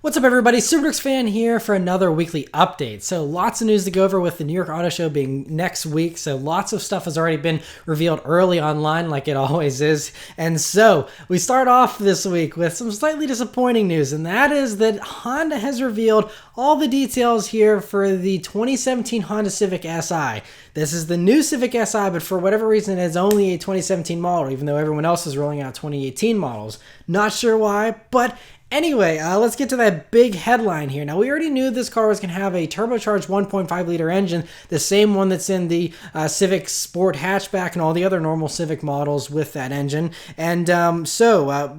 What's up, everybody? TourX fan here for another weekly update. So lots of news to go over with the New York Auto Show being next week. So lots of stuff has already been revealed early online like it always is. And so we start off this week with some slightly disappointing news, and that is that Honda has revealed all the details here for the 2017 Honda Civic Si. This is the new Civic Si, but for whatever reason it's only a 2017 model, even though everyone else is rolling out 2018 models. Not sure why, but anyway, let's get to that big headline here. Now, we already knew this car was going to have a turbocharged 1.5-liter engine, the same one that's in the Civic Sport hatchback and all the other normal Civic models with that engine. And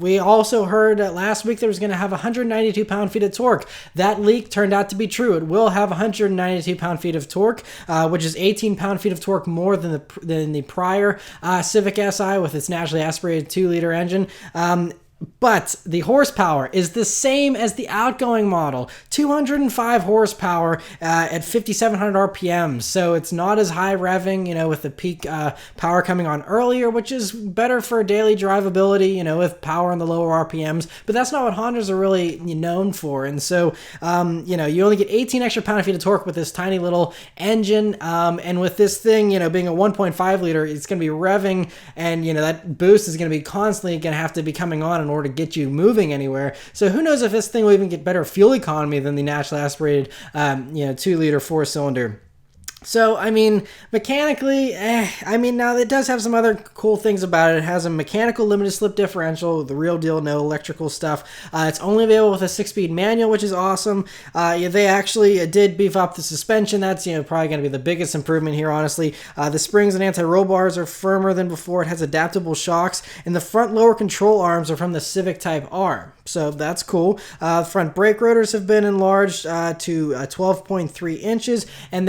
we also heard last week there was going to have 192 pound-feet of torque. That leak turned out to be true. It will have 192 pound-feet of torque, which is 18 pound-feet of torque more than the prior Civic Si with its naturally aspirated 2-liter engine. But the horsepower is the same as the outgoing model, 205 horsepower at 5,700 RPM. So it's not as high revving, with the peak power coming on earlier, which is better for daily drivability, with power on the lower RPMs. But that's not what Hondas are really known for. And so, you only get 18 extra pound-feet of torque with this tiny little engine. And with this thing, being a 1.5 liter, it's going to be revving, and that boost is going to be constantly going to have to be coming on in order to get you moving anywhere. So who knows if this thing will even get better fuel economy than the naturally aspirated 2-liter 4-cylinder. So, mechanically, now it does have some other cool things about it. It has a mechanical limited slip differential, the real deal, no electrical stuff. It's only available with a 6-speed manual, which is awesome. They actually did beef up the suspension. That's, probably going to be the biggest improvement here, honestly. The springs and anti-roll bars are firmer than before. It has adaptable shocks, and the front lower control arms are from the Civic Type R. So that's cool. Front brake rotors have been enlarged to 12.3 inches, and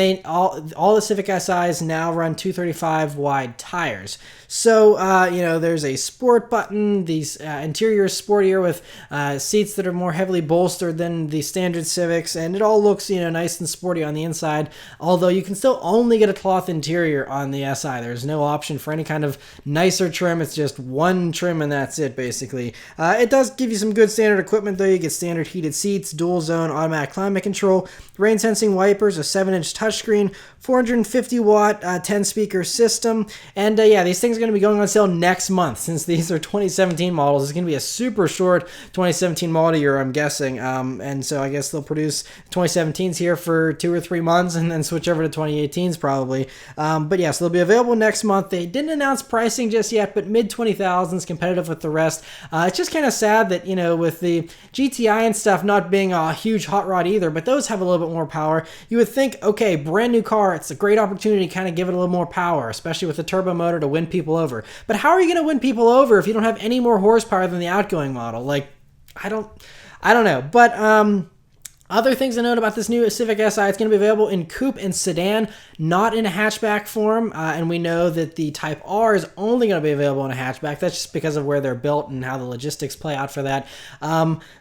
all the Civic SIs now run 235 wide tires. So, there's a sport button. These interior is sportier with seats that are more heavily bolstered than the standard Civics, and it all looks, nice and sporty on the inside, although you can still only get a cloth interior on the SI. There's no option for any kind of nicer trim. It's just one trim and that's it, basically. It does give you some good standard equipment, though. You get standard heated seats, dual zone automatic climate control, rain sensing wipers, a 7-inch touchscreen, 450 watt 10 speaker system, and these things are going to be going on sale next month. Since these are 2017 models, it's going to be a super short 2017 model year, I'm guessing, and so I guess they'll produce 2017s here for 2 or 3 months and then switch over to 2018s probably. But yes, they'll be available next month. They didn't announce pricing just yet, but mid-20,000s, competitive with the rest. It's just kind of sad that, with the GTI and stuff not being a huge hot rod either, but those have a little bit more power. You would think, okay, brand new car, it's a great opportunity to kind of give it a little more power, especially with the turbo motor to win people over. But how are you going to win people over if you don't have any more horsepower than the outgoing model? Like, I don't know. But other things to note about this new Civic Si, it's going to be available in coupe and sedan, not in a hatchback form, and we know that the Type R is only going to be available in a hatchback. That's just because of where they're built and how the logistics play out for that.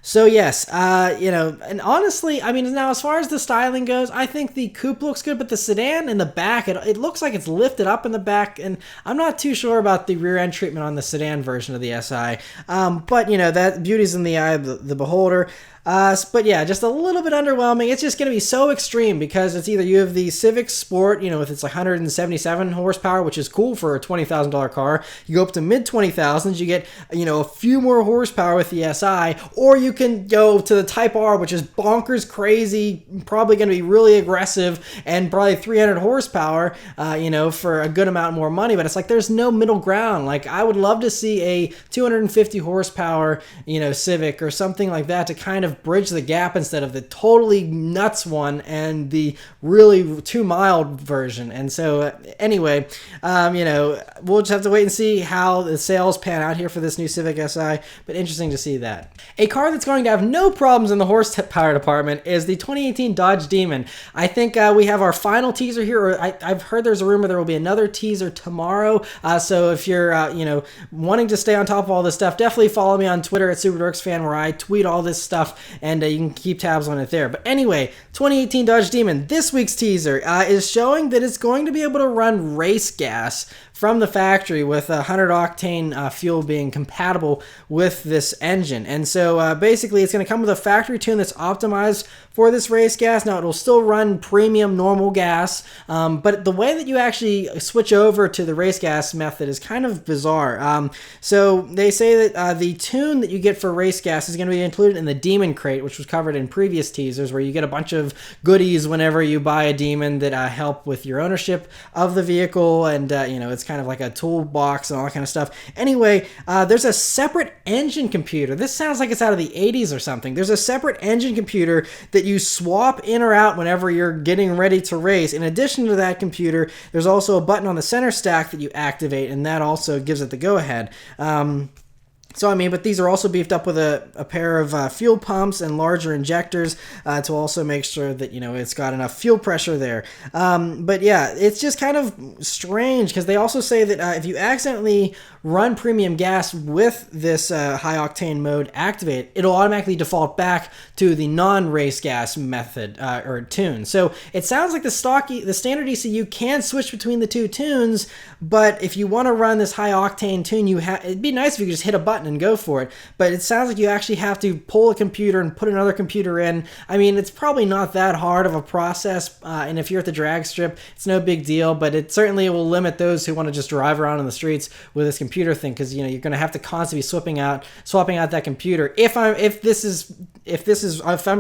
So yes, and honestly, now as far as the styling goes, I think the coupe looks good, but the sedan in the back, it looks like it's lifted up in the back, and I'm not too sure about the rear end treatment on the sedan version of the Si. But that beauty's in the eye of the beholder. But yeah, just a little bit underwhelming. It's just going to be so extreme because it's either you have the Civic Sport, with its 177 horsepower, which is cool for a $20,000 car. You go up to mid-20,000s, you get, a few more horsepower with the Si, or you can go to the Type R, which is bonkers crazy, probably going to be really aggressive, and probably 300 horsepower, for a good amount more money. But it's like there's no middle ground. Like, I would love to see a 250 horsepower, Civic or something like that to kind of bridge the gap instead of the totally nuts one and the really too mild version. And so anyway, we'll just have to wait and see how the sales pan out here for this new Civic Si, but interesting to see that. A car that's going to have no problems in the horsepower department is the 2018 Dodge Demon. I think we have our final teaser here, or I've heard there's a rumor there will be another teaser tomorrow. So if you're, wanting to stay on top of all this stuff, definitely follow me on Twitter at TourX where I tweet all this stuff and you can keep tabs on it there. But anyway, 2018 Dodge Demon, this week's teaser is showing that it's going to be able to run race gas from the factory with 100 octane fuel being compatible with this engine. And so basically it's going to come with a factory tune that's optimized for this race gas. Now it'll still run premium normal gas, but the way that you actually switch over to the race gas method is kind of bizarre. So they say that the tune that you get for race gas is going to be included in the Demon Crate, which was covered in previous teasers, where you get a bunch of goodies whenever you buy a Demon that help with your ownership of the vehicle, and it's kind of like a toolbox and all that kind of stuff. Anyway, there's a separate engine computer. This sounds like it's out of the 80s or something. There's a separate engine computer that you swap in or out whenever you're getting ready to race. In addition to that computer, there's also a button on the center stack that you activate, and that also gives it the go-ahead. But these are also beefed up with a pair of fuel pumps and larger injectors to also make sure that, it's got enough fuel pressure there. But yeah, it's just kind of strange because they also say that if you accidentally run premium gas with this high octane mode activated, it'll automatically default back to the non-race gas method or tune. So it sounds like the standard ECU can switch between the two tunes, but if you want to run this high octane tune, it'd be nice if you could just hit a button and go for it. But it sounds like you actually have to pull a computer and put another computer in. I mean, it's probably not that hard of a process, and if you're at the drag strip, it's no big deal, but it certainly will limit those who want to just drive around on the streets with this computer thing, because you're going to have to constantly be swapping out that computer. If I'm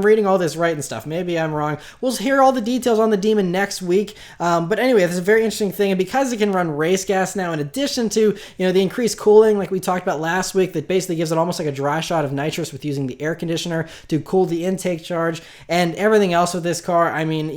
reading all this right and stuff, maybe I'm wrong. We'll hear all the details on the Demon next week. But anyway, this is a very interesting thing, and because it can run race gas now, in addition to the increased cooling like we talked about last week, that basically gives it almost like a dry shot of nitrous with using the air conditioner to cool the intake charge and everything else with this car. I mean,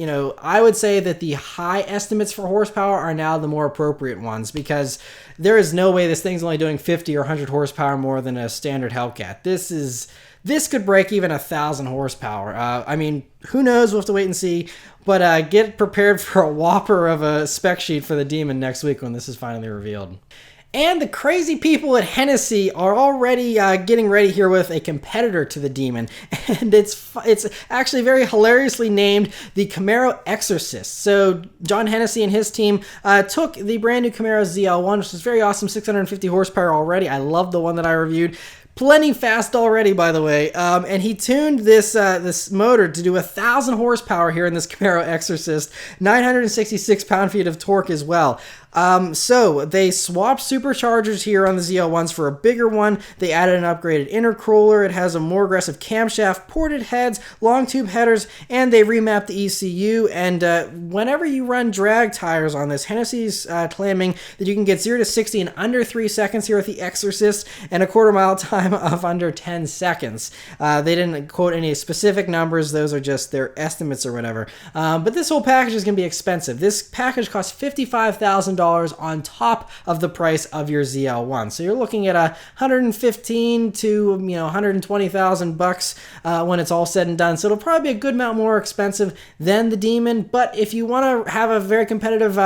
I would say that the high estimates for horsepower are now the more appropriate ones, because there is no way this thing's only doing 50 or 100 horsepower more than a standard Hellcat. This could break even 1,000 horsepower. I mean, who knows? We'll have to wait and see. But get prepared for a whopper of a spec sheet for the Demon next week when this is finally revealed. And the crazy people at Hennessey are already getting ready here with a competitor to the Demon, and it's actually very hilariously named the Camaro Exorcist. So John Hennessey and his team took the brand new Camaro ZL1, which is very awesome, 650 horsepower already. I love the one that I reviewed. Plenty fast already, by the way, and he tuned this motor to do 1,000 horsepower here in this Camaro Exorcist, 966 pound-feet of torque as well. So they swapped superchargers here on the ZL1s for a bigger one. They added an upgraded intercooler. It has a more aggressive camshaft, ported heads, long tube headers, and they remapped the ECU. And whenever you run drag tires on this, Hennessey's claiming that you can get 0 to 60 in under 3 seconds here with the Exorcist, and a quarter-mile time of under 10 seconds. They didn't quote any specific numbers. Those are just their estimates or whatever. But this whole package is going to be expensive. This package costs $55,000 on top of the price of your ZL1. So you're looking at $115,000 to $120,000 when it's all said and done. So it'll probably be a good amount more expensive than the Demon. But if you want to have a very competitive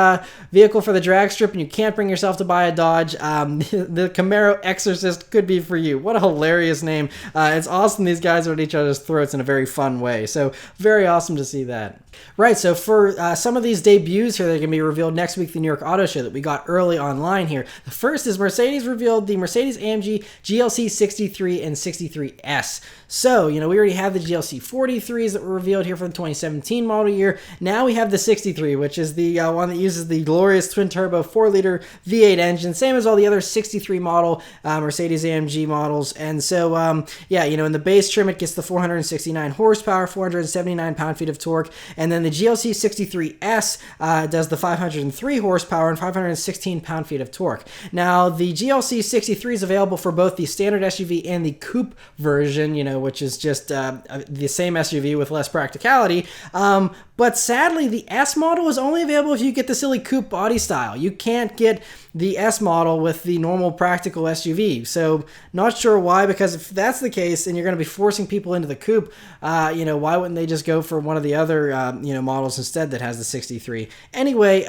vehicle for the drag strip and you can't bring yourself to buy a Dodge, the Camaro Exorcist could be for you. What a hilarious name. It's awesome these guys are at each other's throats in a very fun way. So very awesome to see that. Right, so for some of these debuts here that are going to be revealed next week, the New York Auto Show that we got early online here. The first is Mercedes revealed the Mercedes-AMG GLC63 and 63S. So, we already have the GLC43s that were revealed here for the 2017 model year. Now we have the 63, which is the one that uses the glorious twin-turbo 4-liter V8 engine, same as all the other 63 model Mercedes-AMG models. And so, in the base trim, it gets the 469 horsepower, 479 pound-feet of torque, and then the GLC 63S does the 503 horsepower and 516 pound-feet of torque. Now, the GLC 63 is available for both the standard SUV and the coupe version, which is just the same SUV with less practicality. But sadly, the S model is only available if you get the silly coupe body style. You can't get the S model with the normal practical SUV. So not sure why, because if that's the case and you're going to be forcing people into the coupe, why wouldn't they just go for one of the other models instead that has the 63? Anyway,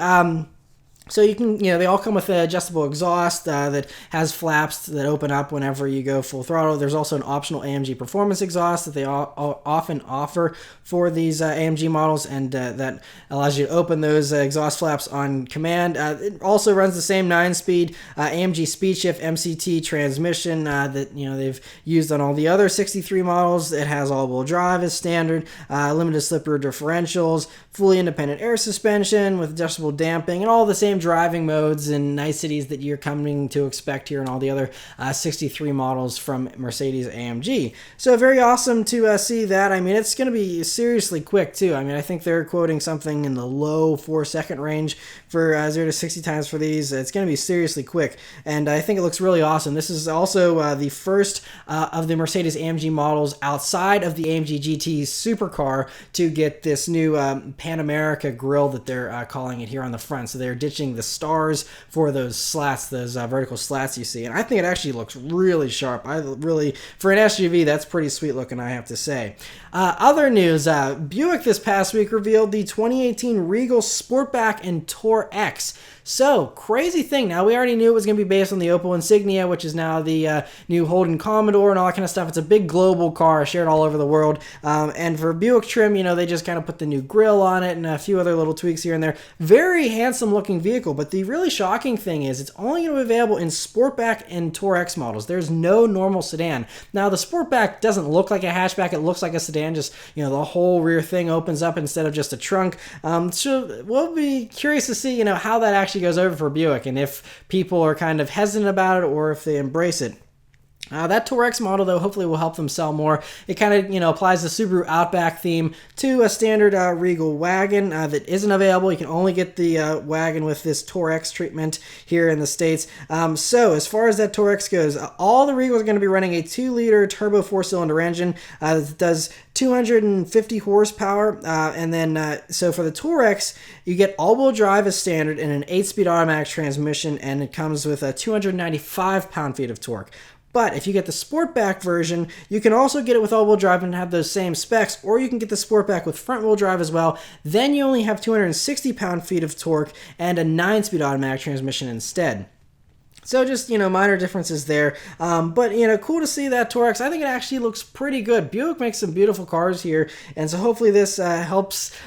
So you can, they all come with an adjustable exhaust that has flaps that open up whenever you go full throttle. There's also an optional AMG performance exhaust that they often offer for these AMG models, and that allows you to open those exhaust flaps on command. It also runs the same 9-speed AMG Speed Shift MCT transmission that they've used on all the other 63 models. It has all-wheel drive as standard, limited slip rear differentials, fully independent air suspension with adjustable damping, and all the same driving modes and niceties that you're coming to expect here in all the other 63 models from Mercedes-AMG. So very awesome to see that. I mean, it's going to be seriously quick too. I mean, I think they're quoting something in the low 4-second range for 0 to 60 times for these. It's going to be seriously quick, and I think it looks really awesome. This is also the first of the Mercedes-AMG models outside of the AMG GT supercar to get this new Pan America grille that they're calling it here on the front. So they're ditching the stars for those slats, those vertical slats you see, and I think it actually looks really sharp. For an SUV, that's pretty sweet looking, I have to say. Other news, Buick this past week revealed the 2018 Regal Sportback and TourX. So, crazy thing. Now, we already knew it was going to be based on the Opel Insignia, which is now the new Holden Commodore and all that kind of stuff. It's a big global car shared all over the world. And for Buick trim, they just kind of put the new grille on it and a few other little tweaks here and there. Very handsome looking vehicle, but the really shocking thing is it's only going to be available in Sportback and TourX models. There's no normal sedan. Now, the Sportback doesn't look like a hatchback. It looks like a sedan, just, the whole rear thing opens up instead of just a trunk. So we'll be curious to see, how that actually goes over for Buick and if people are kind of hesitant about it or if they embrace it. That TourX model, though, hopefully will help them sell more. It kind of, applies the Subaru Outback theme to a standard Regal wagon that isn't available. You can only get the wagon with this TourX treatment here in the States. So as far as that TourX goes, all the Regals are going to be running a 2-liter turbo 4-cylinder engine that does 250 horsepower. And then, so for the TourX, you get all-wheel drive as standard and an 8-speed automatic transmission, and it comes with a 295 pound-feet of torque. But if you get the Sportback version, you can also get it with all-wheel drive and have those same specs, or you can get the Sportback with front-wheel drive as well. Then you only have 260 pound-feet of torque and a 9-speed automatic transmission instead. So just, minor differences there. But, cool to see that TourX. I think it actually looks pretty good. Buick makes some beautiful cars here. And so hopefully this helps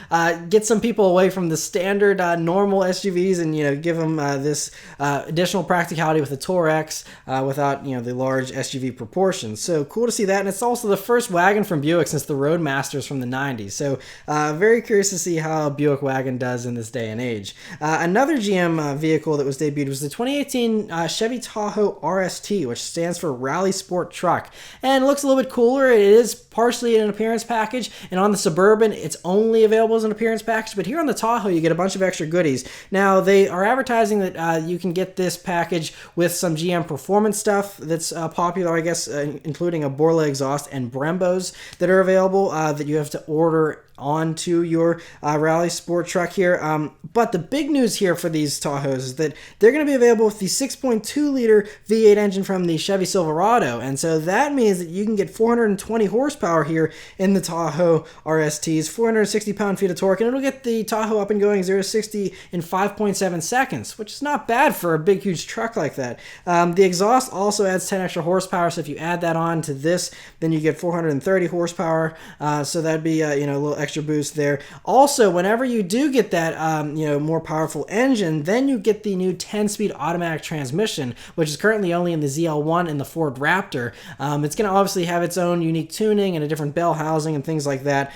get some people away from the standard normal SUVs and, give them this additional practicality with the TourX without, the large SUV proportions. So cool to see that. And it's also the first wagon from Buick since the Roadmasters from the 90s. So very curious to see how a Buick wagon does in this day and age. Another GM vehicle that was debuted was the 2018 Chevy Tahoe RST, which stands for Rally Sport Truck, and it looks a little bit cooler. It is partially an appearance package, and on the Suburban it's only available as an appearance package, but here on the Tahoe you get a bunch of extra goodies. Now they are advertising that you can get this package with some GM performance stuff that's popular, I guess, including a Borla exhaust and Brembos that are available that you have to order onto your Rally Sport truck here. But the big news here for these Tahoes is that they're going to be available with the 6.2-liter V8 engine from the Chevy Silverado. And so that means that you can get 420 horsepower here in the Tahoe RSTs, 460 pound-feet of torque, and it'll get the Tahoe up and going 0 to 60 in 5.7 seconds, which is not bad for a big, huge truck like that. The exhaust also adds 10 extra horsepower, so if you add that on to this, then you get 430 horsepower. So that'd be a little extra boost there. Also, whenever you do get that more powerful engine, then you get the new 10-speed automatic transmission, which is currently only in the ZL1 and the Ford Raptor. It's going to obviously have its own unique tuning and a different bell housing and things like that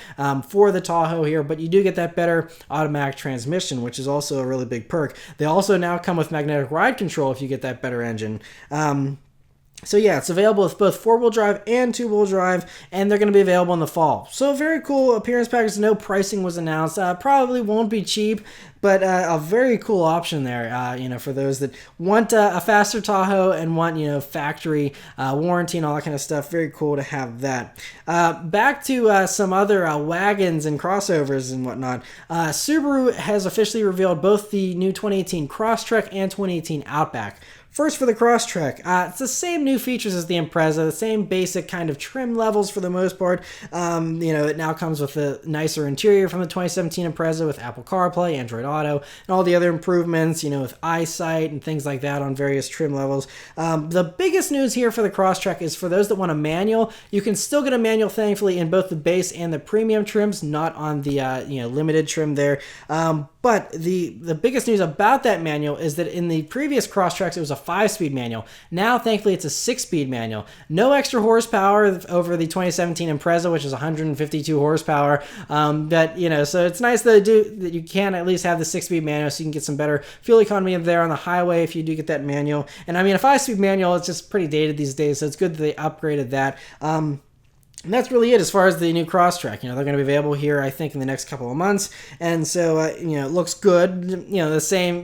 for the Tahoe here, but you do get that better automatic transmission, which is also a really big perk. They also now come with magnetic ride control if you get that better engine. So yeah, it's available with both 4-wheel drive and 2-wheel drive, and they're going to be available in the fall. So very cool appearance package. No pricing was announced. Probably won't be cheap, but a very cool option there, for those that want a faster Tahoe and want, factory warranty and all that kind of stuff. Very cool to have that. Back to some other wagons and crossovers and whatnot. Subaru has officially revealed both the new 2018 Crosstrek and 2018 Outback. First for the Crosstrek, it's the same new features as the Impreza, the same basic kind of trim levels for the most part. It now comes with a nicer interior from the 2017 Impreza with Apple CarPlay, Android Auto, and all the other improvements, with eyesight and things like that on various trim levels. The biggest news here for the Crosstrek is for those that want a manual, you can still get a manual, thankfully, in both the base and the premium trims, not on the limited trim there. But the biggest news about that manual is that in the previous Crosstreks, it was a 5-speed manual. Now, thankfully, it's a 6-speed manual. No extra horsepower over the 2017 Impreza, which is 152 horsepower. So it's nice that you can at least have the 6-speed manual so you can get some better fuel economy there on the highway if you do get that manual. And I mean, a 5-speed manual, it's just pretty dated these days, so it's good that they upgraded that. And that's really it as far as the new Crosstrek. They're going to be available here, I think, in the next couple of months. And so, it looks good.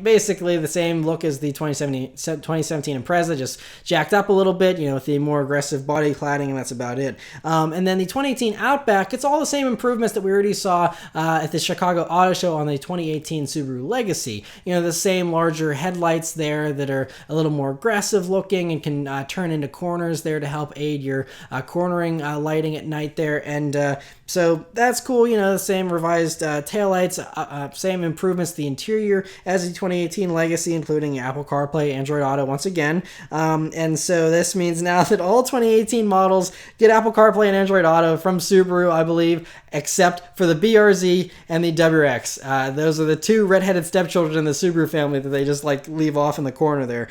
Basically the same look as the 2017 Impreza, just jacked up a little bit, with the more aggressive body cladding, and that's about it. And then the 2018 Outback, it's all the same improvements that we already saw at the Chicago Auto Show on the 2018 Subaru Legacy. The same larger headlights there that are a little more aggressive looking and can turn into corners there to help aid your cornering lighting at night there, and so that's cool. The same revised taillights, same improvements to the interior as the 2018 Legacy, including Apple CarPlay, Android Auto once again. And so this means now that all 2018 models get Apple CarPlay and Android Auto from Subaru, I believe, except for the BRZ and the WRX. Those are the two redheaded stepchildren in the Subaru family that they just leave off in the corner there.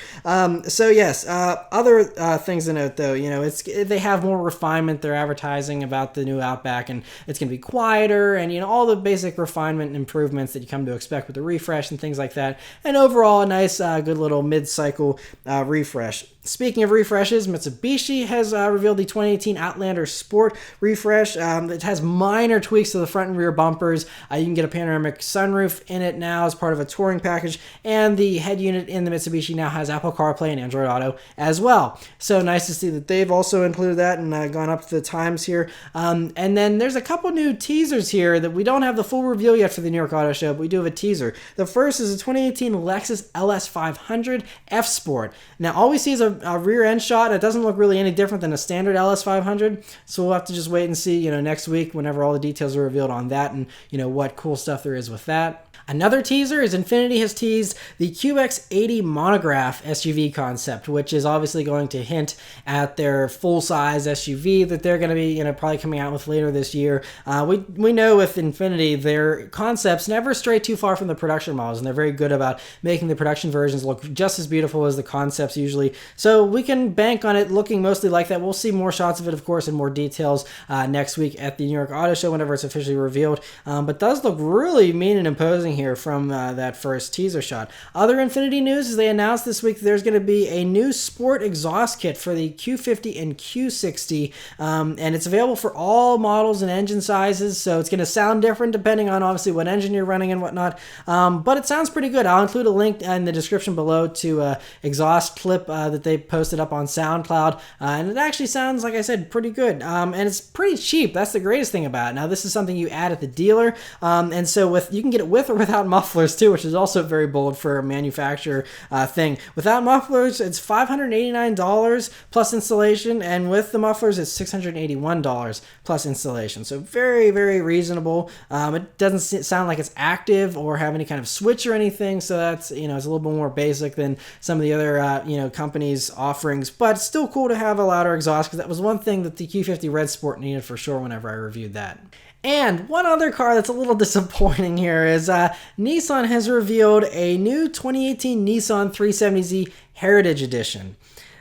So yes, other things to note though, they have more refinement. They're advertising about the new Outback, and it's going to be quieter, and all the basic refinement and improvements that you come to expect with the refresh and things like that. And overall, a nice, good little mid-cycle refresh. Speaking of refreshes, Mitsubishi has revealed the 2018 Outlander Sport refresh. It has minor tweaks to the front and rear bumpers. You can get a panoramic sunroof in it now as part of a touring package, and the head unit in the Mitsubishi now has Apple CarPlay and Android Auto as well. So nice to see that they've also included that and gone up to the times here. And then there's a couple new teasers here that we don't have the full reveal yet for the New York Auto Show, but we do have a teaser. The first is a 2018 Lexus LS500 F-Sport. Now, all we see is a rear end shot. It doesn't look really any different than a standard LS500, so we'll have to just wait and see, next week whenever all the details are revealed on that and, what cool stuff there is with that. Another teaser is Infiniti has teased the QX80 Monograph SUV concept, which is obviously going to hint at their full-size SUV that they're going to be, probably coming out with later this year. We know with Infiniti, their concepts never stray too far from the production models, and they're very good about making the production versions look just as beautiful as the concepts usually. So we can bank on it looking mostly like that. We'll see more shots of it, of course, and more details next week at the New York Auto Show whenever it's officially revealed. But does look really mean and imposing here from that first teaser shot. Other Infiniti news is they announced this week that there's going to be a new sport exhaust kit for the Q50 and Q60, and it's available for all models and engine sizes, so it's going to sound different depending on obviously what engine you're running and whatnot, but it sounds pretty good. I'll include a link in the description below to an exhaust clip that they posted up on SoundCloud, and it actually sounds, like I said, pretty good, and it's pretty cheap. That's the greatest thing about it. Now, this is something you add at the dealer, and so you can get it with or without mufflers too, which is also very bold for a manufacturer thing. Without mufflers, it's $589 plus installation, and with the mufflers, it's $681 plus installation. So very, very reasonable. It doesn't sound like it's active or have any kind of switch or anything, so that's, it's a little bit more basic than some of the other companies' offerings, but it's still cool to have a louder exhaust, because that was one thing that the Q50 Red Sport needed for sure whenever I reviewed that. And one other car that's a little disappointing here is Nissan has revealed a new 2018 Nissan 370Z Heritage Edition.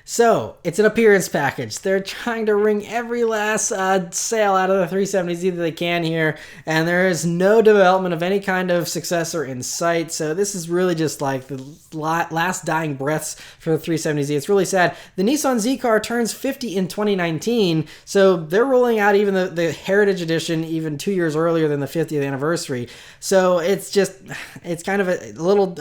So, it's an appearance package. They're trying to wring every last sale out of the 370Z that they can here, and there is no development of any kind of successor in sight. So this is really just like the last dying breaths for the 370Z. It's really sad. The Nissan Z car turns 50 in 2019, so they're rolling out even the Heritage Edition even 2 years earlier than the 50th anniversary. So it's kind of a little,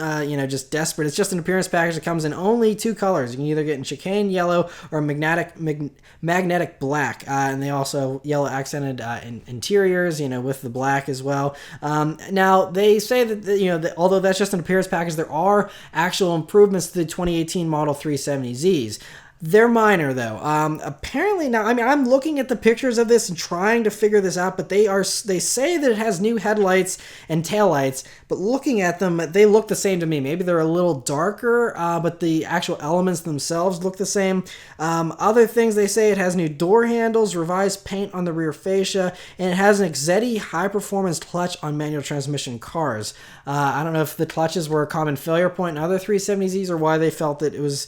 just desperate. It's just an appearance package that comes in only two colors. You can either get in Chicane champagne yellow or magnetic black, and they also yellow accented interiors, with the black as well. Now they say that although that's just an appearance package, there are actual improvements to the 2018 Model 370Zs. They're minor though. Apparently now, I'm looking at the pictures of this and trying to figure this out, but they say that it has new headlights and taillights, but looking at them, they look the same to me. Maybe they're a little darker, but the actual elements themselves look the same. Other things, they say it has new door handles, revised paint on the rear fascia, and it has an Exetti high-performance clutch on manual transmission cars. I don't know if the clutches were a common failure point in other 370Zs or why they felt that it was,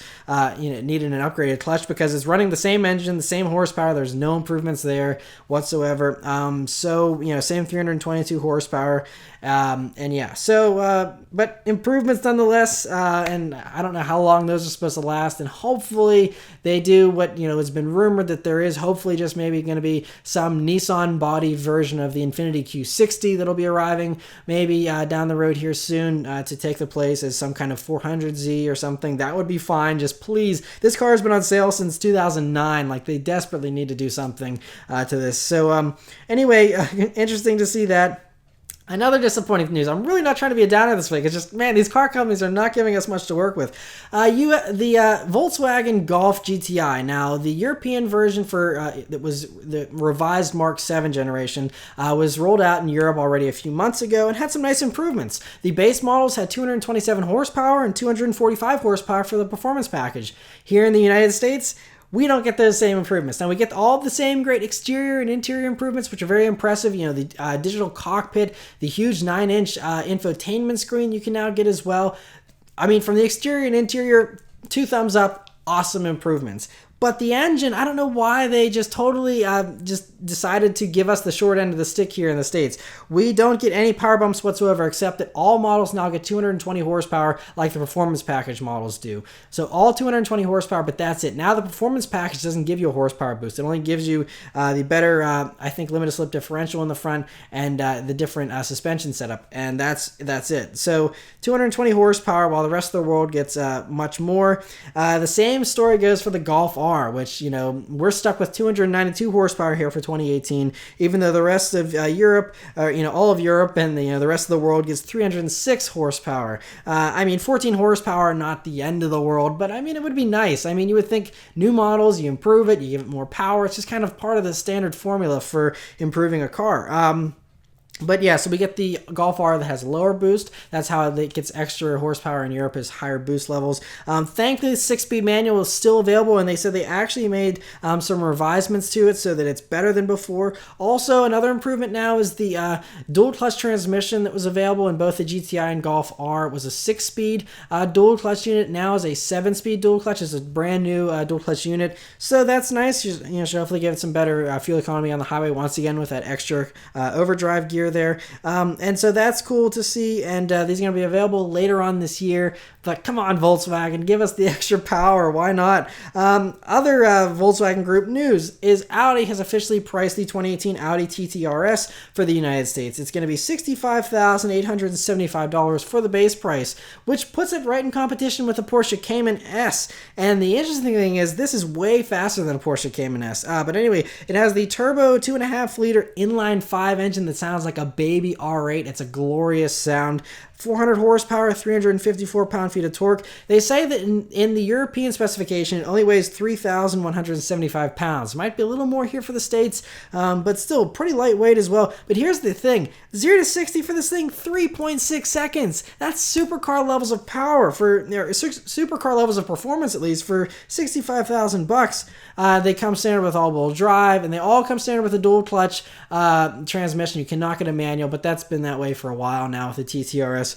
needed an upgraded clutch, because it's running the same engine, the same horsepower. There's no improvements there whatsoever. Same 322 horsepower. But improvements nonetheless, and I don't know how long those are supposed to last, and hopefully they do what, it's been rumored that there is hopefully just maybe going to be some Nissan body version of the Infiniti Q60 that'll be arriving maybe down the road here soon to take the place as some kind of 400Z or something. That would be fine. Just please, this car has been on sale since 2009. Like, they desperately need to do something to this. So interesting to see that. Another disappointing news. I'm really not trying to be a downer this week. It's just, man, these car companies are not giving us much to work with. The Volkswagen Golf GTI. Now, the European version that was the revised Mark 7 generation was rolled out in Europe already a few months ago and had some nice improvements. The base models had 227 horsepower and 245 horsepower for the performance package. Here in the United States, we don't get those same improvements. Now, we get all the same great exterior and interior improvements, which are very impressive. The digital cockpit, the huge 9-inch infotainment screen you can now get as well. From the exterior and interior, 2 thumbs up, awesome improvements. But the engine, I don't know why they just totally just decided to give us the short end of the stick here in the States. We don't get any power bumps whatsoever, except that all models now get 220 horsepower like the performance package models do. So all 220 horsepower, but that's it. Now the performance package doesn't give you a horsepower boost. It only gives you the better, limited slip differential in the front and the different suspension setup, and that's it. So 220 horsepower, while the rest of the world gets much more. The same story goes for the Golf R, which, we're stuck with 292 horsepower here for 2018, even though the rest of Europe, all of Europe and the rest of the world gets 306 horsepower. 14 horsepower, not the end of the world, but it would be nice. You would think new models, you improve it, you give it more power. It's just kind of part of the standard formula for improving a car. But yeah, so we get the Golf R that has lower boost. That's how it gets extra horsepower in Europe, is higher boost levels. Thankfully, the 6-speed manual is still available, and they said they actually made some revisements to it so that it's better than before. Also, another improvement now is the dual clutch transmission that was available in both the GTI and Golf R. It was a 6-speed dual clutch unit. Now is a 7-speed dual clutch. It's a brand new dual clutch unit. So that's nice. Should hopefully give it some better fuel economy on the highway once again with that extra overdrive gear there. And so that's cool to see, and these are going to be available later on this year. But come on, Volkswagen, give us the extra power. Why not? Other Volkswagen Group news is Audi has officially priced the 2018 Audi TT RS for the United States. It's going to be $65,875 for the base price, which puts it right in competition with the Porsche Cayman S. And the interesting thing is this is way faster than a Porsche Cayman S. But anyway, it has the turbo 2.5-liter inline-5 engine that sounds like a baby R8. It's a glorious sound. 400 horsepower, 354 pound-feet of torque. They say that in the European specification, it only weighs 3,175 pounds. Might be a little more here for the States, but still pretty lightweight as well. But here's the thing. 0 to 60 for this thing, 3.6 seconds. That's supercar levels of power, supercar levels of performance at least, for $65,000. They come standard with all-wheel drive, and they all come standard with a dual-clutch transmission. You cannot get a manual, but that's been that way for a while now with the TTRS.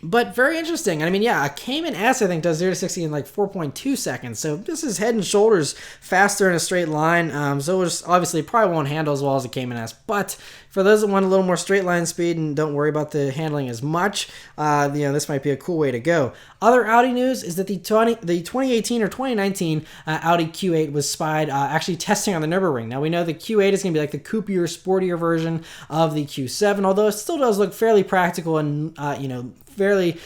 But very interesting. A Cayman S, I think, does 0 to 60 in like 4.2 seconds. So this is head and shoulders faster in a straight line. So it just obviously probably won't handle as well as a Cayman S. But for those that want a little more straight line speed and don't worry about the handling as much, this might be a cool way to go. Other Audi news is that the 2018 or 2019 Audi Q8 was spied actually testing on the Nürburgring. Now we know the Q8 is going to be like the coupier, sportier version of the Q7, although it still does look fairly practical and fairly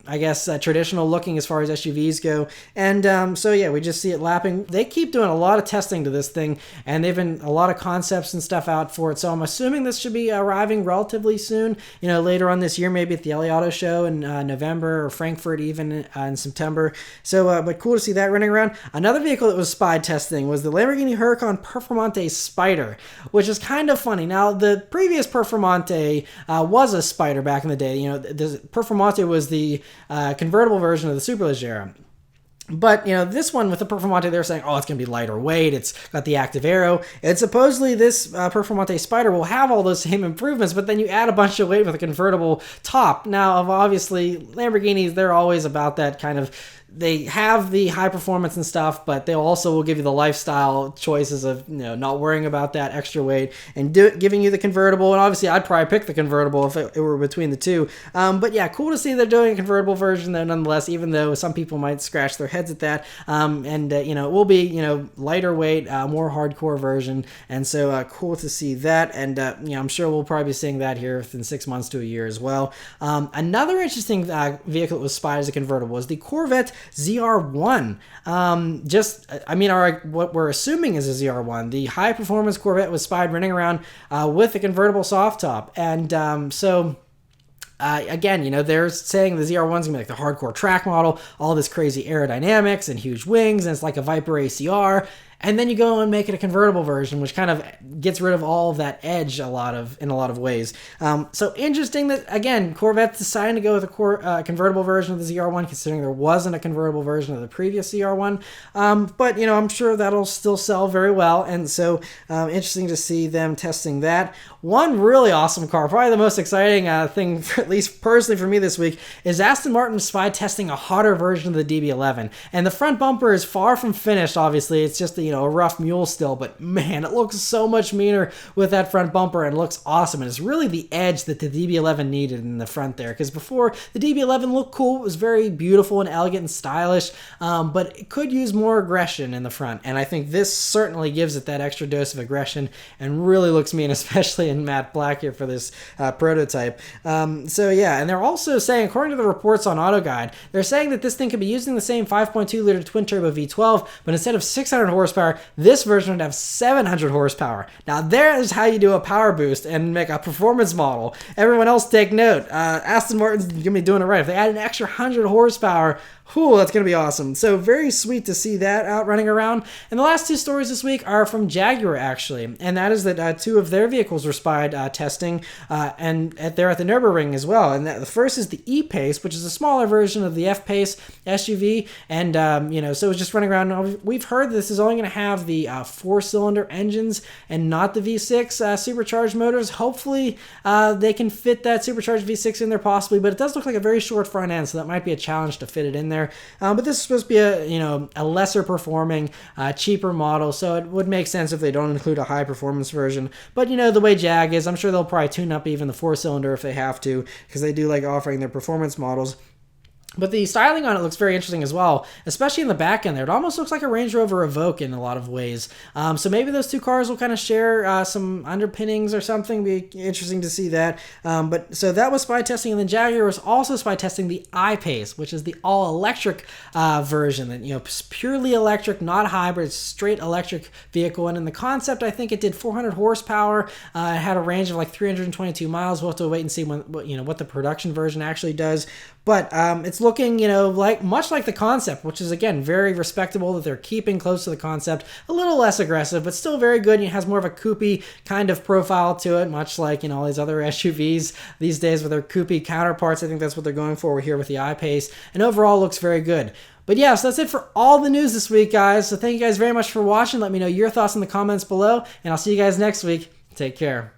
I guess, traditional looking as far as SUVs go. And so yeah, we just see it lapping. They keep doing a lot of testing to this thing, and they've been a lot of concepts and stuff out for it. So I'm assuming this should be arriving relatively soon, later on this year, maybe at the LA Auto Show in November, or Frankfurt even in September. So, but cool to see that running around. Another vehicle that was spied testing was the Lamborghini Huracan Performante Spyder, which is kind of funny. Now, the previous Performante was a Spyder back in the day. The Performante was the convertible version of the Superleggera. But, this one with the Performante, they're saying, oh, it's going to be lighter weight. It's got the active aero. And supposedly this Performante Spyder will have all those same improvements, but then you add a bunch of weight with a convertible top. Now, obviously, Lamborghinis, they're always about that kind of, they have the high performance and stuff, but they also will give you the lifestyle choices of, not worrying about that extra weight and giving you the convertible. And obviously, I'd probably pick the convertible if it were between the two. But yeah, cool to see they're doing a convertible version though, nonetheless, even though some people might scratch their heads at that. It will be, lighter weight, more hardcore version. And so cool to see that. And, I'm sure we'll probably be seeing that here within 6 months to a year as well. Another interesting vehicle that was spied as a convertible was the Corvette ZR1. What we're assuming is a ZR1. The high performance Corvette was spied running around with a convertible soft top. And again, they're saying the ZR1's gonna be like the hardcore track model, all this crazy aerodynamics and huge wings, and it's like a Viper ACR. And then you go and make it a convertible version, which kind of gets rid of all of that edge in a lot of ways. So interesting that, again, Corvette's deciding to go with a convertible version of the ZR1, considering there wasn't a convertible version of the previous ZR1. But, I'm sure that'll still sell very well. And so interesting to see them testing that. One really awesome car, probably the most exciting thing, at least personally for me this week, is Aston Martin spy testing a hotter version of the DB11. And the front bumper is far from finished, obviously. It's just a rough mule still, but man, it looks so much meaner with that front bumper and looks awesome. And it's really the edge that the DB11 needed in the front there, because before the DB11 looked cool, it was very beautiful and elegant and stylish, but it could use more aggression in the front. And I think this certainly gives it that extra dose of aggression and really looks mean, especially in matte black here for this prototype. So yeah, and they're also saying, according to the reports on AutoGuide, they're saying that this thing could be using the same 5.2 liter twin turbo V12, but instead of 600 horsepower, this version would have 700 horsepower. Now there's how you do a power boost and make a performance model. Everyone else take note. Aston Martin's gonna be doing it right. If they add an extra 100 horsepower, that's going to be awesome. So very sweet to see that out running around. And the last two stories this week are from Jaguar, actually. And that is that two of their vehicles were spied testing, and they're at the Nürburgring as well. And the first is the E-Pace, which is a smaller version of the F-Pace SUV. And, so it's just running around. We've heard this is only going to have the 4-cylinder engines and not the V6 supercharged motors. Hopefully they can fit that supercharged V6 in there possibly, but it does look like a very short front end, so that might be a challenge to fit it in there. But this is supposed to be a lesser performing, cheaper model, so it would make sense if they don't include a high performance version. But the way Jag is, I'm sure they'll probably tune up even the 4-cylinder if they have to, because they do like offering their performance models. But the styling on it looks very interesting as well, especially in the back end there. It almost looks like a Range Rover Evoque in a lot of ways. So maybe those two cars will kind of share some underpinnings or something. Be interesting to see that. But so that was spy testing, and then Jaguar was also spy testing the I-Pace, which is the all-electric version. That purely electric, not hybrid, it's straight electric vehicle. And in the concept, I think it did 400 horsepower. It had a range of like 322 miles. We'll have to wait and see what the production version actually does. But it's looking, much like the concept, which is, again, very respectable that they're keeping close to the concept. A little less aggressive, but still very good. It has more of a coupé kind of profile to it, much like, all these other SUVs these days with their coupé counterparts. I think that's what they're going for here with the I-Pace. And overall looks very good. But yeah, so that's it for all the news this week, guys. So thank you guys very much for watching. Let me know your thoughts in the comments below, and I'll see you guys next week. Take care.